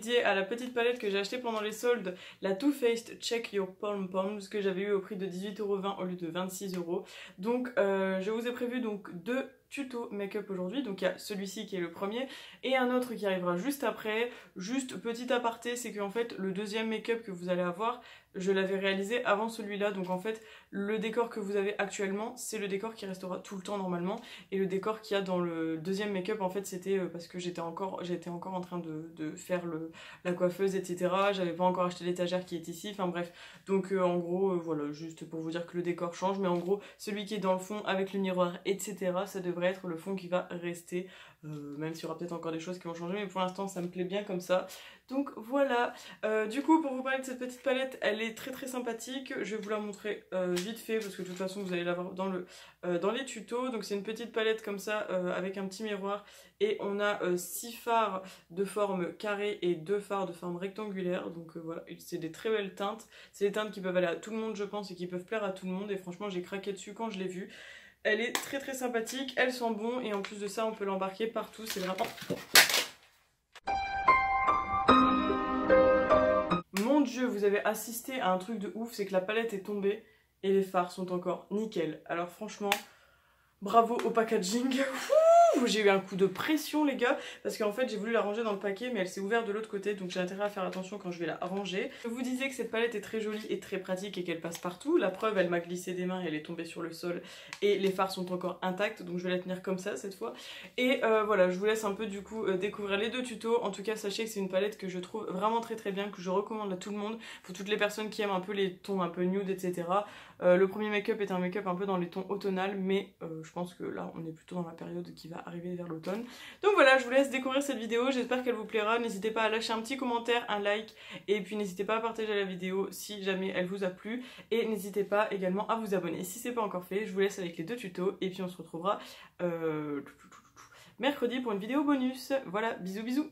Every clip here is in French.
dédié à la petite palette que j'ai achetée pendant les soldes, la Too Faced Check Your Palm Palms, que j'avais eu au prix de 18,20 € au lieu de 26 €. Donc je vous ai prévu donc 2 tuto make-up aujourd'hui, donc il y a celui-ci qui est le premier et un autre qui arrivera juste après. Juste petit aparté, c'est qu'en fait le deuxième make-up que vous allez avoir, je l'avais réalisé avant celui-là, donc en fait le décor que vous avez actuellement c'est le décor qui restera tout le temps normalement, et le décor qu'il y a dans le deuxième make-up en fait c'était parce que j'étais encore en train de faire la coiffeuse, etc. J'avais pas encore acheté l'étagère qui est ici, enfin bref, donc en gros voilà, juste pour vous dire que le décor change, mais en gros celui qui est dans le fond avec le miroir, etc., ça devrait être le fond qui va rester, même s'il y aura peut-être encore des choses qui vont changer, mais pour l'instant ça me plaît bien comme ça. Donc voilà, du coup pour vous parler de cette petite palette, elle est très sympathique, je vais vous la montrer vite fait parce que de toute façon vous allez la voir dans les tutos. Donc c'est une petite palette comme ça avec un petit miroir, et on a 6 fards de forme carrée et 2 fards de forme rectangulaire, donc voilà, c'est des très belles teintes, c'est des teintes qui peuvent aller à tout le monde je pense et qui peuvent plaire à tout le monde, et franchement j'ai craqué dessus quand je l'ai vue. Elle est très sympathique, elle sent bon, et en plus de ça on peut l'embarquer partout, c'est vraiment... Mon dieu, vous avez assisté à un truc de ouf, c'est que la palette est tombée et les fards sont encore nickel. Alors franchement, bravo au packaging. J'ai eu un coup de pression les gars, parce qu'en fait j'ai voulu la ranger dans le paquet mais elle s'est ouverte de l'autre côté, donc j'ai intérêt à faire attention quand je vais la ranger. Je vous disais que cette palette est très jolie et très pratique et qu'elle passe partout. La preuve, elle m'a glissé des mains et elle est tombée sur le sol, et les fards sont encore intacts, donc je vais la tenir comme ça cette fois. Et voilà, je vous laisse un peu du coup découvrir les 2 tutos. En tout cas sachez que c'est une palette que je trouve vraiment très bien, que je recommande à tout le monde, pour toutes les personnes qui aiment un peu les tons un peu nude, etc. Le premier make-up est un make-up un peu dans les tons automnales, mais je pense que là on est plutôt dans la période qui va arriver vers l'automne. Donc voilà, je vous laisse découvrir cette vidéo, j'espère qu'elle vous plaira. N'hésitez pas à lâcher un petit commentaire, un like, et puis n'hésitez pas à partager la vidéo si jamais elle vous a plu, et n'hésitez pas également à vous abonner si c'est pas encore fait. Je vous laisse avec les 2 tutos et puis on se retrouvera mercredi pour une vidéo bonus. Voilà, bisous.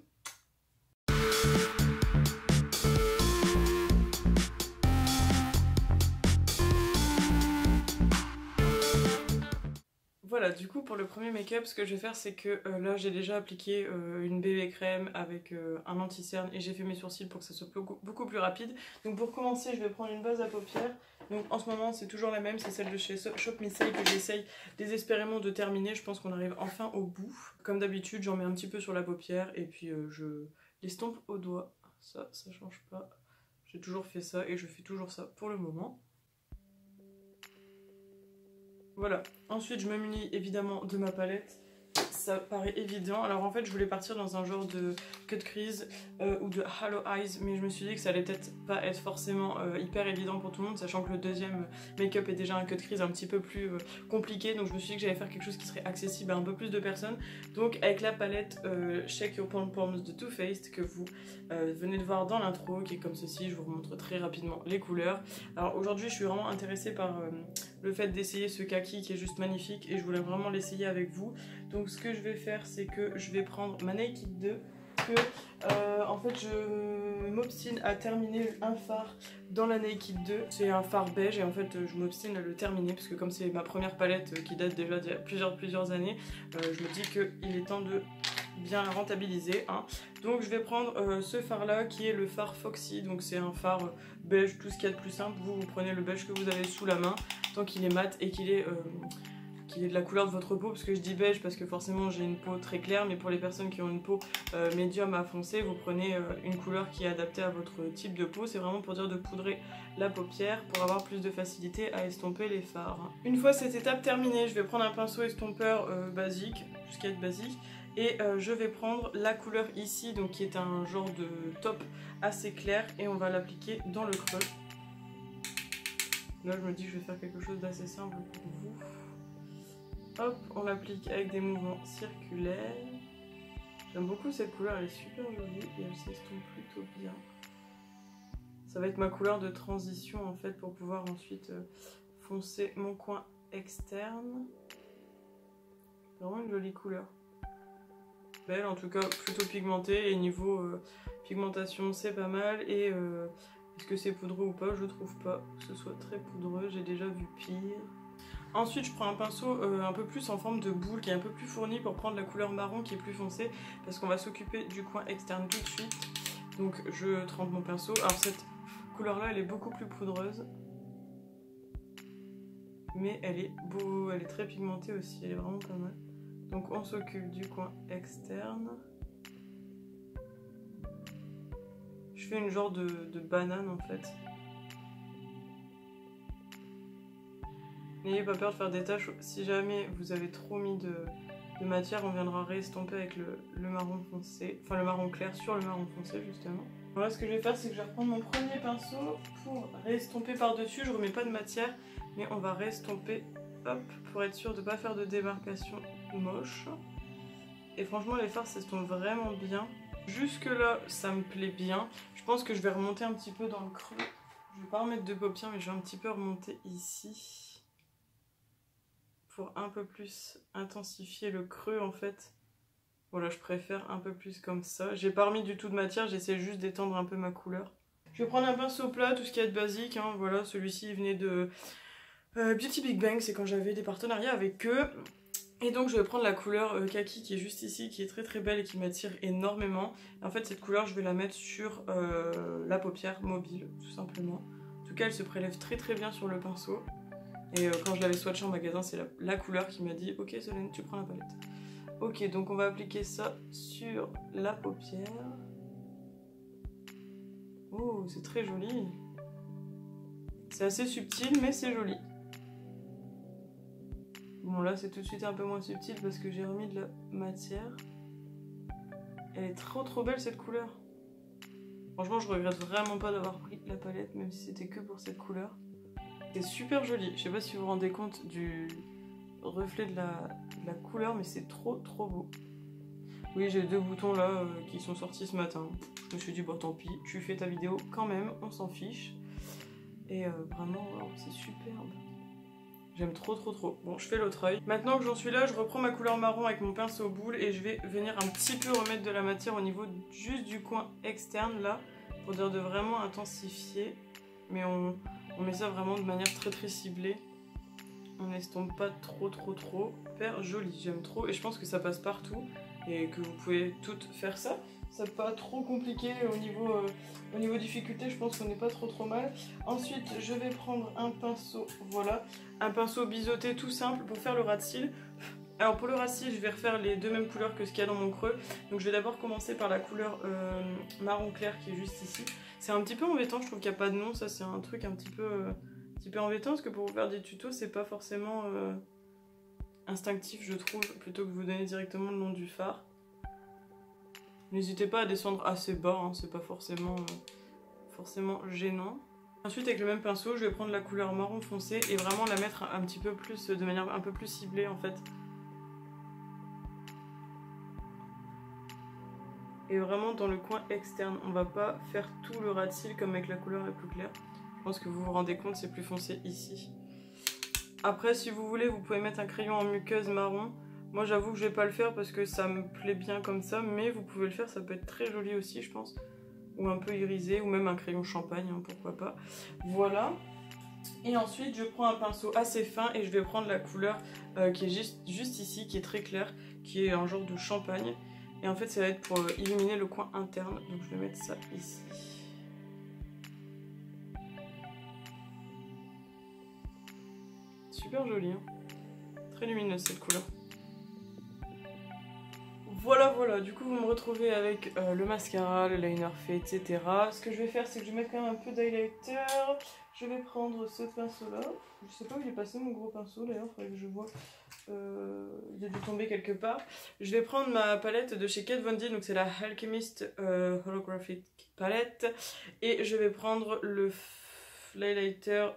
Voilà, du coup pour le premier make-up, ce que je vais faire c'est que là j'ai déjà appliqué une bébé crème avec un anti-cerne, et j'ai fait mes sourcils pour que ça soit beaucoup plus rapide. Donc pour commencer je vais prendre une base à paupières. Donc en ce moment c'est toujours la même, c'est celle de chez Shop Me Say que j'essaye désespérément de terminer. Je pense qu'on arrive enfin au bout. Comme d'habitude j'en mets un petit peu sur la paupière et puis je l'estompe au doigt. Ça change pas, j'ai toujours fait ça et je fais toujours ça pour le moment. Voilà, ensuite je me munis évidemment de ma palette, ça paraît évident. Alors en fait je voulais partir dans un genre de cut crease ou de hollow eyes, mais je me suis dit que ça allait peut-être pas être forcément hyper évident pour tout le monde, sachant que le deuxième make-up est déjà un cut crease un petit peu plus compliqué, donc je me suis dit que j'allais faire quelque chose qui serait accessible à un peu plus de personnes. Donc avec la palette Shake Your Palm Palms de Too Faced que vous venez de voir dans l'intro, qui est comme ceci, je vous remontre très rapidement les couleurs. Alors aujourd'hui je suis vraiment intéressée par le fait d'essayer ce kaki qui est juste magnifique, et je voulais vraiment l'essayer avec vous. Donc ce que je vais faire c'est que je vais prendre ma Naked 2, que en fait je m'obstine à terminer un fard dans la Naked 2. C'est un fard beige et en fait je m'obstine à le terminer parce que comme c'est ma première palette qui date déjà d'il y a plusieurs années, je me dis qu'il est temps de bien la rentabiliser, hein. Donc je vais prendre ce fard là qui est le fard Foxy, donc c'est un fard beige, tout ce qu'il y a de plus simple. Vous prenez le beige que vous avez sous la main tant qu'il est mat et qu'il est de la couleur de votre peau, parce que je dis beige parce que forcément j'ai une peau très claire, mais pour les personnes qui ont une peau médium à foncé, vous prenez une couleur qui est adaptée à votre type de peau. C'est vraiment pour dire de poudrer la paupière pour avoir plus de facilité à estomper les fards. Une fois cette étape terminée, je vais prendre un pinceau estompeur basique, tout ce qui est basique, et je vais prendre la couleur ici, donc qui est un genre de taupe assez clair, et on va l'appliquer dans le creux. Là je me dis que je vais faire quelque chose d'assez simple pour vous. Hop, on l'applique avec des mouvements circulaires. J'aime beaucoup cette couleur, elle est super jolie et elle s'estompe plutôt bien. Ça va être ma couleur de transition en fait pour pouvoir ensuite foncer mon coin externe. Vraiment une jolie couleur. Belle en tout cas, plutôt pigmentée, et niveau pigmentation c'est pas mal. Et est-ce que c'est poudreux ou pas? Je trouve pas que ce soit très poudreux, j'ai déjà vu pire. Ensuite je prends un pinceau un peu plus en forme de boule qui est un peu plus fourni pour prendre la couleur marron qui est plus foncée, parce qu'on va s'occuper du coin externe tout de suite. Donc je trempe mon pinceau. Alors cette couleur là elle est beaucoup plus poudreuse. Mais elle est très pigmentée aussi, elle est vraiment pas mal. Donc on s'occupe du coin externe. Je fais une genre de banane en fait. N'ayez pas peur de faire des taches. Si jamais vous avez trop mis de matière, on viendra réestomper avec le marron foncé. Enfin le marron clair sur le marron foncé justement. Voilà, ce que je vais faire, c'est que je vais reprendre mon premier pinceau pour réestomper par-dessus. Je remets pas de matière, mais on va réestomper, hop, pour être sûr de ne pas faire de démarcation moche. Et franchement, les fards s'estompent vraiment bien. Jusque là, ça me plaît bien. Je pense que je vais remonter un petit peu dans le creux. Je vais pas remettre de paupières, mais je vais un petit peu remonter ici. Pour un peu plus intensifier le creux en fait. Voilà, je préfère un peu plus comme ça. J'ai pas remis du tout de matière, j'essaie juste d'étendre un peu ma couleur. Je vais prendre un pinceau plat, tout ce qui est de basique. Hein. Voilà, celui-ci venait de Beauty Big Bang, c'est quand j'avais des partenariats avec eux. Et donc je vais prendre la couleur kaki qui est juste ici, qui est très très belle et qui m'attire énormément. Et en fait cette couleur je vais la mettre sur la paupière mobile, tout simplement. En tout cas elle se prélève très très bien sur le pinceau. Et quand je l'avais swatché en magasin, c'est la couleur qui m'a dit « Ok Solène, tu prends la palette ». Ok, donc on va appliquer ça sur la paupière. Oh, c'est très joli. C'est assez subtil, mais c'est joli. Bon, là, c'est tout de suite un peu moins subtil parce que j'ai remis de la matière. Elle est trop trop belle, cette couleur. Franchement, je regrette vraiment pas d'avoir pris la palette, même si c'était que pour cette couleur. C'est super joli. Je sais pas si vous vous rendez compte du reflet de la couleur, mais c'est trop trop beau. Oui, j'ai 2 boutons là qui sont sortis ce matin. Je me suis dit, bon tant pis, tu fais ta vidéo quand même, on s'en fiche. Et vraiment, wow, c'est superbe. J'aime trop trop trop. Bon, je fais l'autre œil. Maintenant que j'en suis là, je reprends ma couleur marron avec mon pinceau boule et je vais venir un petit peu remettre de la matière au niveau juste du coin externe là, pour dire de vraiment intensifier. Mais on met ça vraiment de manière très très ciblée. On n'estompe pas trop trop trop. Super joli, j'aime trop et je pense que ça passe partout et que vous pouvez toutes faire ça. C'est pas trop compliqué au niveau difficulté, je pense qu'on n'est pas trop mal. Ensuite, je vais prendre un pinceau, voilà, un pinceau biseauté tout simple pour faire le ras de cils. Alors pour le ras de cils, je vais refaire les 2 mêmes couleurs que ce qu'il y a dans mon creux. Donc je vais d'abord commencer par la couleur marron clair qui est juste ici. C'est un petit peu embêtant, je trouve qu'il n'y a pas de nom, ça c'est un truc un petit peu embêtant parce que pour vous faire des tutos, c'est pas forcément instinctif je trouve, plutôt que de vous donner directement le nom du fard. N'hésitez pas à descendre assez bas, hein, c'est pas forcément gênant. Ensuite avec le même pinceau, je vais prendre la couleur marron foncé et vraiment la mettre un petit peu plus, de manière un peu plus ciblée en fait. Et vraiment dans le coin externe, on va pas faire tout le ras de cils comme avec la couleur la plus claire. Je pense que vous vous rendez compte, c'est plus foncé ici. Après si vous voulez, vous pouvez mettre un crayon en muqueuse marron. Moi j'avoue que je vais pas le faire parce que ça me plaît bien comme ça, mais vous pouvez le faire, ça peut être très joli aussi je pense. Ou un peu irisé, ou même un crayon champagne, hein, pourquoi pas. Voilà. Et ensuite je prends un pinceau assez fin et je vais prendre la couleur qui est juste ici, qui est très claire, qui est un genre de champagne. Et en fait ça va être pour illuminer le coin interne, donc je vais mettre ça ici. Super joli, hein. Très lumineuse cette couleur. Voilà, du coup vous me retrouvez avec le mascara, le liner fait, etc. Ce que je vais faire, c'est que je vais mettre quand même un peu d'highlighter. Je vais prendre ce pinceau là. Je sais pas où il est passé mon gros pinceau d'ailleurs, il faudrait que je vois. Il a dû tomber quelque part. Je vais prendre ma palette de chez Kat Von D, donc c'est la Alchemist Holographic Palette. Et je vais prendre l'highlighter.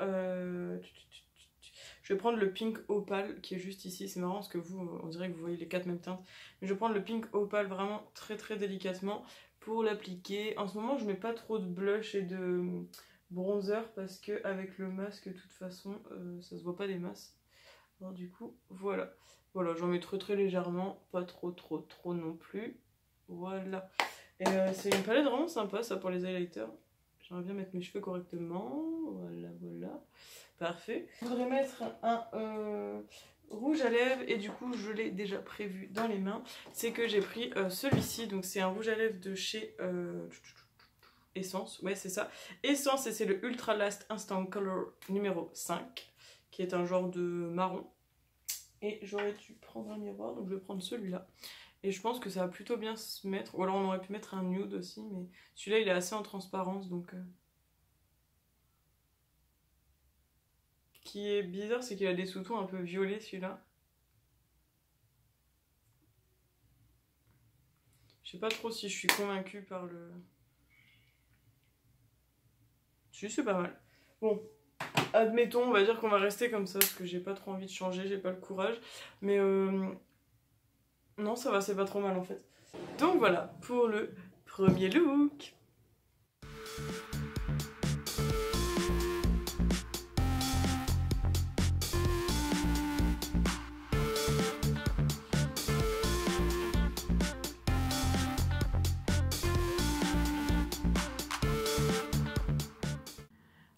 Je vais prendre le Pink Opal qui est juste ici. C'est marrant parce que vous, on dirait que vous voyez les 4 mêmes teintes. Mais je vais prendre le Pink Opal vraiment très très délicatement pour l'appliquer. En ce moment, je mets pas trop de blush et de bronzer parce que avec le masque, de toute façon, ça se voit pas des masses. Alors du coup, voilà. Voilà, j'en mets très légèrement, pas trop non plus. Voilà. Et c'est une palette vraiment sympa ça pour les highlighters. J'aimerais bien mettre mes cheveux correctement. Voilà. Parfait. Je voudrais mettre un rouge à lèvres et du coup je l'ai déjà prévu dans les mains. C'est que j'ai pris celui-ci, donc c'est un rouge à lèvres de chez Essence, ouais c'est ça. Essence et c'est le Ultra Last Instant Color numéro 5, qui est un genre de marron. Et j'aurais dû prendre un miroir, donc je vais prendre celui-là. Et je pense que ça va plutôt bien se mettre. Ou alors on aurait pu mettre un nude aussi, mais celui-là il est assez en transparence, donc... Ce qui est bizarre, c'est qu'il a des sous-tons un peu violets celui-là. Je sais pas trop si je suis convaincue par le... Si, c'est pas mal. Bon, admettons, on va dire qu'on va rester comme ça, parce que j'ai pas trop envie de changer, j'ai pas le courage. Mais non, ça va, c'est pas trop mal en fait. Donc voilà, pour le premier look.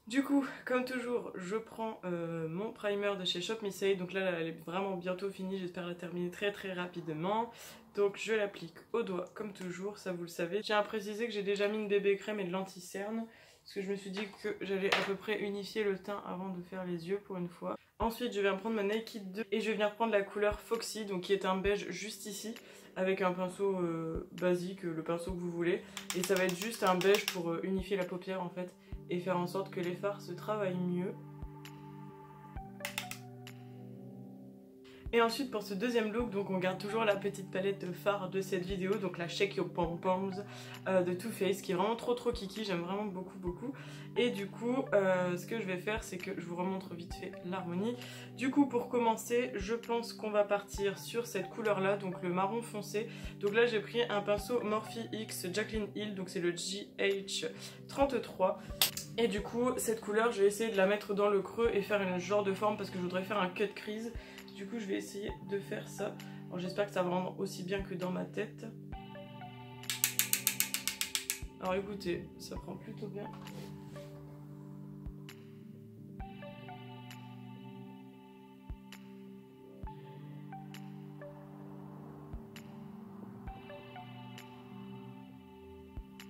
Du coup, comme toujours, je prends mon primer de chez Shop Me Say. Donc là, elle est vraiment bientôt finie. J'espère la terminer très très rapidement. Donc je l'applique au doigt, comme toujours, ça vous le savez. Je tiens à préciser que j'ai déjà mis une bébé crème et de l'anti-cerne. Parce que je me suis dit que j'allais à peu près unifier le teint avant de faire les yeux pour une fois. Ensuite, je vais prendre ma Naked 2 et je vais venir prendre la couleur Foxy, donc qui est un beige juste ici. Avec un pinceau basique, le pinceau que vous voulez. Et ça va être juste un beige pour unifier la paupière en fait. Et faire en sorte que les fards se travaillent mieux. Et ensuite pour ce deuxième look, donc on garde toujours la petite palette de fards de cette vidéo, donc la Shake Your Pom Poms de Too Faced, qui est vraiment trop kiki, j'aime vraiment beaucoup. Et du coup, ce que je vais faire, c'est que je vous remontre vite fait l'harmonie. Du coup, pour commencer, je pense qu'on va partir sur cette couleur là, donc le marron foncé. Donc là j'ai pris un pinceau Morphe X Jaclyn Hill, donc c'est le GH33. Et du coup, cette couleur, je vais essayer de la mettre dans le creux et faire une genre de forme parce que je voudrais faire un cut crease. Du coup, je vais essayer de faire ça. Alors, j'espère que ça va rendre aussi bien que dans ma tête. Alors, écoutez, ça prend plutôt bien.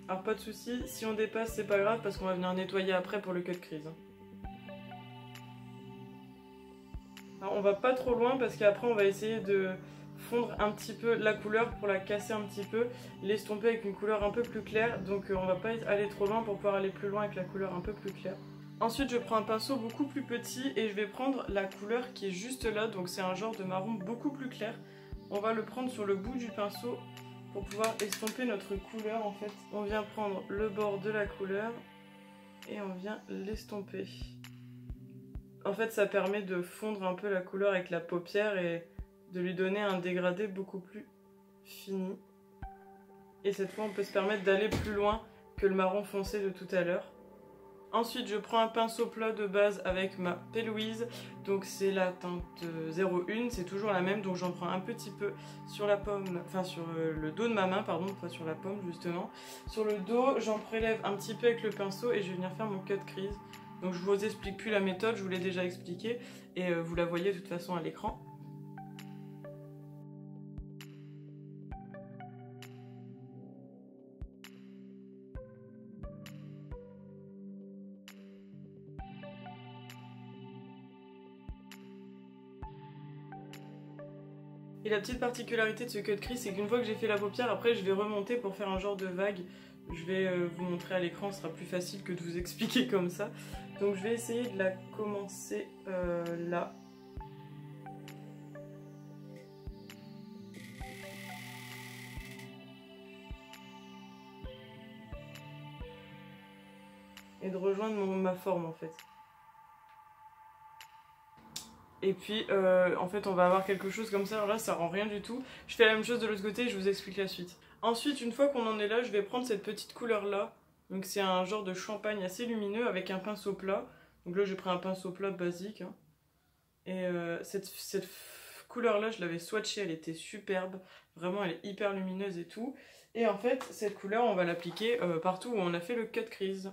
Alors, pas de souci, si on dépasse, c'est pas grave parce qu'on va venir nettoyer après pour le cut crease. Alors, on va pas trop loin parce qu'après on va essayer de fondre un petit peu la couleur pour la casser un petit peu, l'estomper avec une couleur un peu plus claire, donc on va pas aller trop loin pour pouvoir aller plus loin avec la couleur un peu plus claire. Ensuite je prends un pinceau beaucoup plus petit et je vais prendre la couleur qui est juste là, donc c'est un genre de marron beaucoup plus clair. On va le prendre sur le bout du pinceau pour pouvoir estomper notre couleur en fait. On vient prendre le bord de la couleur et on vient l'estomper. En fait, ça permet de fondre un peu la couleur avec la paupière et de lui donner un dégradé beaucoup plus fini. Et cette fois, on peut se permettre d'aller plus loin que le marron foncé de tout à l'heure. Ensuite, je prends un pinceau plat de base avec ma P. Louise. Donc c'est la teinte 01, c'est toujours la même. Donc j'en prends un petit peu sur la paume, enfin sur le dos de ma main, pardon, pas sur la paume justement. Sur le dos, j'en prélève un petit peu avec le pinceau et je vais venir faire mon cut crease. Donc je vous explique plus la méthode, je vous l'ai déjà expliqué et vous la voyez de toute façon à l'écran. Et la petite particularité de ce cut crease, c'est qu'une fois que j'ai fait la paupière, après je vais remonter pour faire un genre de vague. Je vais vous montrer à l'écran, ce sera plus facile que de vous expliquer comme ça. Donc je vais essayer de la commencer là. Et de rejoindre ma forme en fait. Et puis en fait on va avoir quelque chose comme ça, alors là ça rend rien du tout. Je fais la même chose de l'autre côté et je vous explique la suite. Ensuite une fois qu'on en est là, je vais prendre cette petite couleur là. Donc c'est un genre de champagne assez lumineux avec un pinceau plat. Donc là j'ai pris un pinceau plat basique. Hein. Et cette couleur là je l'avais swatchée, elle était superbe. Vraiment elle est hyper lumineuse et tout. Et en fait cette couleur on va l'appliquer partout où on a fait le cut crease.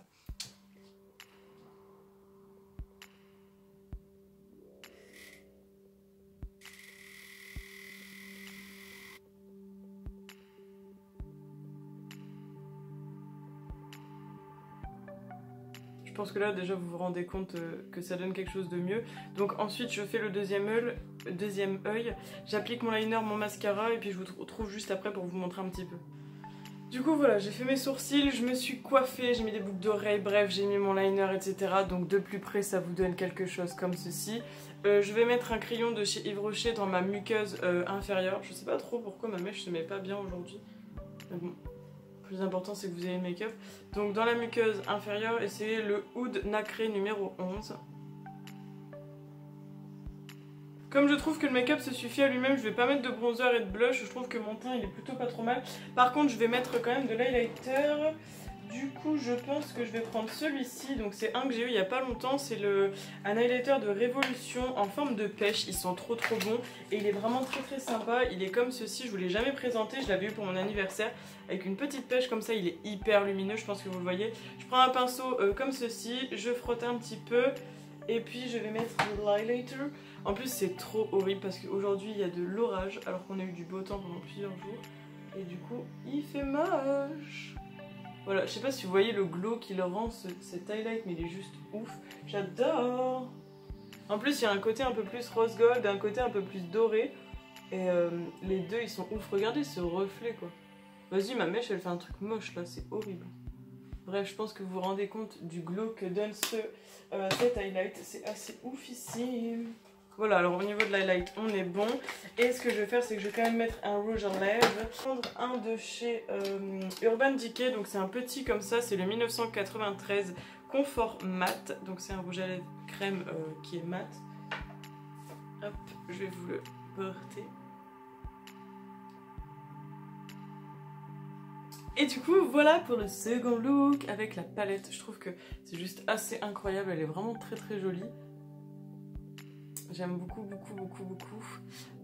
pense que là déjà vous vous rendez compte que ça donne quelque chose de mieux. Donc ensuite je fais le deuxième œil, j'applique mon liner, mon mascara et puis je vous retrouve juste après pour vous montrer un petit peu. Du coup voilà, j'ai fait mes sourcils, je me suis coiffée, j'ai mis des boucles d'oreilles, bref j'ai mis mon liner etc. Donc de plus près ça vous donne quelque chose comme ceci. Je vais mettre un crayon de chez Yves Rocher dans ma muqueuse inférieure. Je sais pas trop pourquoi ma mèche se met pas bien aujourd'hui. Mais bon, le plus important c'est que vous ayez le make-up. Donc dans la muqueuse inférieure, essayez le Oud Nacré numéro 11. Comme je trouve que le make-up se suffit à lui-même, je vais pas mettre de bronzer et de blush, je trouve que mon teint il est plutôt pas trop mal. Par contre je vais mettre quand même de l'highlighter. Du coup je pense que je vais prendre celui-ci, donc c'est un que j'ai eu il y a pas longtemps, c'est un highlighter de Révolution en forme de pêche, ils sont trop bons et il est vraiment très sympa, il est comme ceci, je vous l'ai jamais présenté, je l'avais eu pour mon anniversaire avec une petite pêche comme ça, il est hyper lumineux, je pense que vous le voyez. Je prends un pinceau comme ceci, je frotte un petit peu et puis je vais mettre de l'highlighter. En plus c'est trop horrible parce qu'aujourd'hui il y a de l'orage alors qu'on a eu du beau temps pendant plusieurs jours et du coup il fait moche. Voilà, je sais pas si vous voyez le glow qu'il rend cet highlight, mais il est juste ouf. J'adore. En plus, il y a un côté un peu plus rose gold, un côté un peu plus doré. Et les deux, ils sont ouf. Regardez ce reflet, quoi. Vas-y, ma mèche, elle fait un truc moche, là. C'est horrible. Bref, je pense que vous vous rendez compte du glow que donne cet highlight. C'est assez oufissime. Voilà, alors au niveau de l'highlight, on est bon. Et ce que je vais faire, c'est que je vais quand même mettre un rouge à lèvres. Je vais prendre un de chez Urban Decay. Donc c'est un petit comme ça, c'est le 1993 Confort Mat. Donc c'est un rouge à lèvres crème qui est mat. Hop, je vais vous le porter. Et du coup, voilà pour le second look avec la palette. Je trouve que c'est juste assez incroyable, elle est vraiment très jolie. J'aime beaucoup.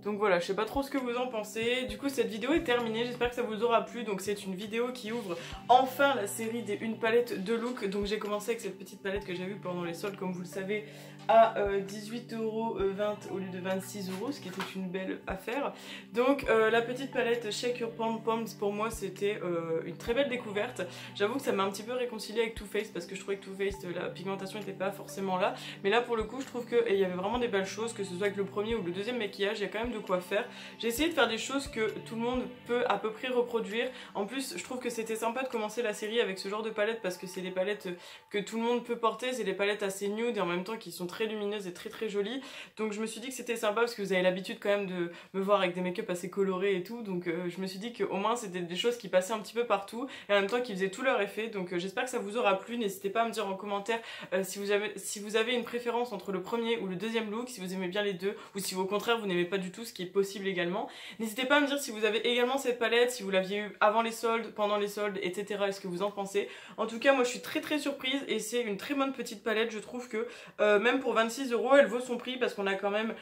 Donc voilà, je sais pas trop ce que vous en pensez. Du coup, cette vidéo est terminée. J'espère que ça vous aura plu. Donc c'est une vidéo qui ouvre enfin la série des une palette de look. Donc j'ai commencé avec cette petite palette que j'ai vue pendant les soldes, comme vous le savez, à 18,20 € au lieu de 26 €, ce qui était une belle affaire. Donc la petite palette Shake Your Pom Poms, pour moi, c'était une très belle découverte. J'avoue que ça m'a un petit peu réconciliée avec Too Faced parce que je trouvais que Too Faced, la pigmentation n'était pas forcément là. Mais là, pour le coup, je trouve qu'il y avait vraiment des belles choses, que ce soit avec le premier ou le deuxième maquillage, il y a quand même de quoi faire. J'ai essayé de faire des choses que tout le monde peut à peu près reproduire. En plus, je trouve que c'était sympa de commencer la série avec ce genre de palette parce que c'est des palettes que tout le monde peut porter. C'est des palettes assez nude et en même temps qui sont très lumineuses et très jolies. Donc je me suis dit que c'était sympa parce que vous avez l'habitude quand même de me voir avec des make-up assez colorés et tout. Donc je me suis dit qu'au moins c'était des choses qui passaient un petit peu partout et en même temps qui faisaient tout leur effet. Donc j'espère que ça vous aura plu. N'hésitez pas à me dire en commentaire si vous avez une préférence entre le premier ou le deuxième look, si vous aimez bien les deux ou si au contraire vous n'aimez pas du tout, ce qui est possible également. N'hésitez pas à me dire si vous avez également cette palette, si vous l'aviez eu avant les soldes, pendant les soldes, etc. et ce que vous en pensez. En tout cas, moi je suis très surprise et c'est une très bonne petite palette. Je trouve que même pour 26 €, elle vaut son prix parce qu'on a quand même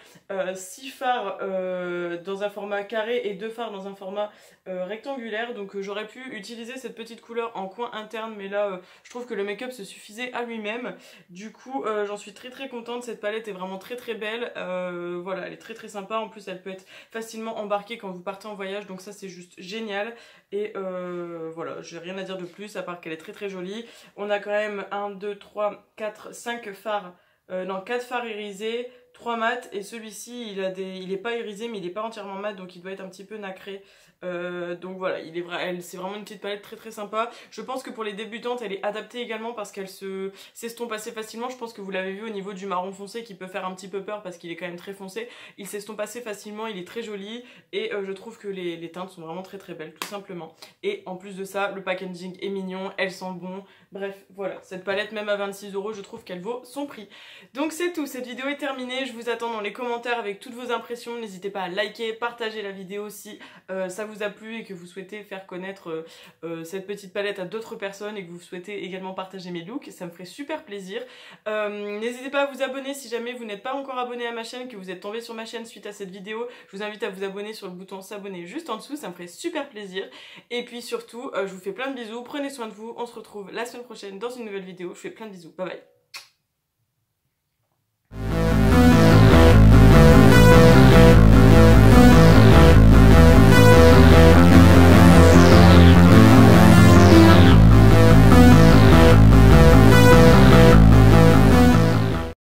6 fards dans un format carré et 2 fards dans un format rectangulaire. Donc j'aurais pu utiliser cette petite couleur en coin interne, mais là je trouve que le make-up se suffisait à lui-même. Du coup j'en suis très contente. Cette palette est vraiment très belle. Voilà, elle est très sympa. En plus elle peut être facilement embarquée quand vous partez en voyage, donc ça c'est juste génial. Et voilà, j'ai rien à dire de plus à part qu'elle est très jolie. On a quand même 1, 2, 3, 4, 5 fards, non 4 fards irisés, 3 mats, et celui-ci il est pas irisé mais il est pas entièrement mat, donc il doit être un petit peu nacré. Donc voilà, c'est vraiment une petite palette très sympa. Je pense que pour les débutantes elle est adaptée également parce qu'elle s'estompe assez facilement. Je pense que vous l'avez vu au niveau du marron foncé qui peut faire un petit peu peur parce qu'il est quand même très foncé. Il s'estompe assez facilement, il est très joli et je trouve que les teintes sont vraiment très belles tout simplement. Et en plus de ça, le packaging est mignon, elle sent bon. Bref, voilà, cette palette même à 26 € je trouve qu'elle vaut son prix. Donc c'est tout, cette vidéo est terminée. Je vous attends dans les commentaires avec toutes vos impressions. N'hésitez pas à liker, partager la vidéo si ça vous a plu et que vous souhaitez faire connaître cette petite palette à d'autres personnes et que vous souhaitez également partager mes looks, ça me ferait super plaisir. N'hésitez pas à vous abonner si jamais vous n'êtes pas encore abonné à ma chaîne, que vous êtes tombé sur ma chaîne suite à cette vidéo. Je vous invite à vous abonner sur le bouton s'abonner juste en dessous, ça me ferait super plaisir. Et puis surtout, je vous fais plein de bisous, prenez soin de vous, on se retrouve la semaine prochaine dans une nouvelle vidéo. Je vous fais plein de bisous, bye bye.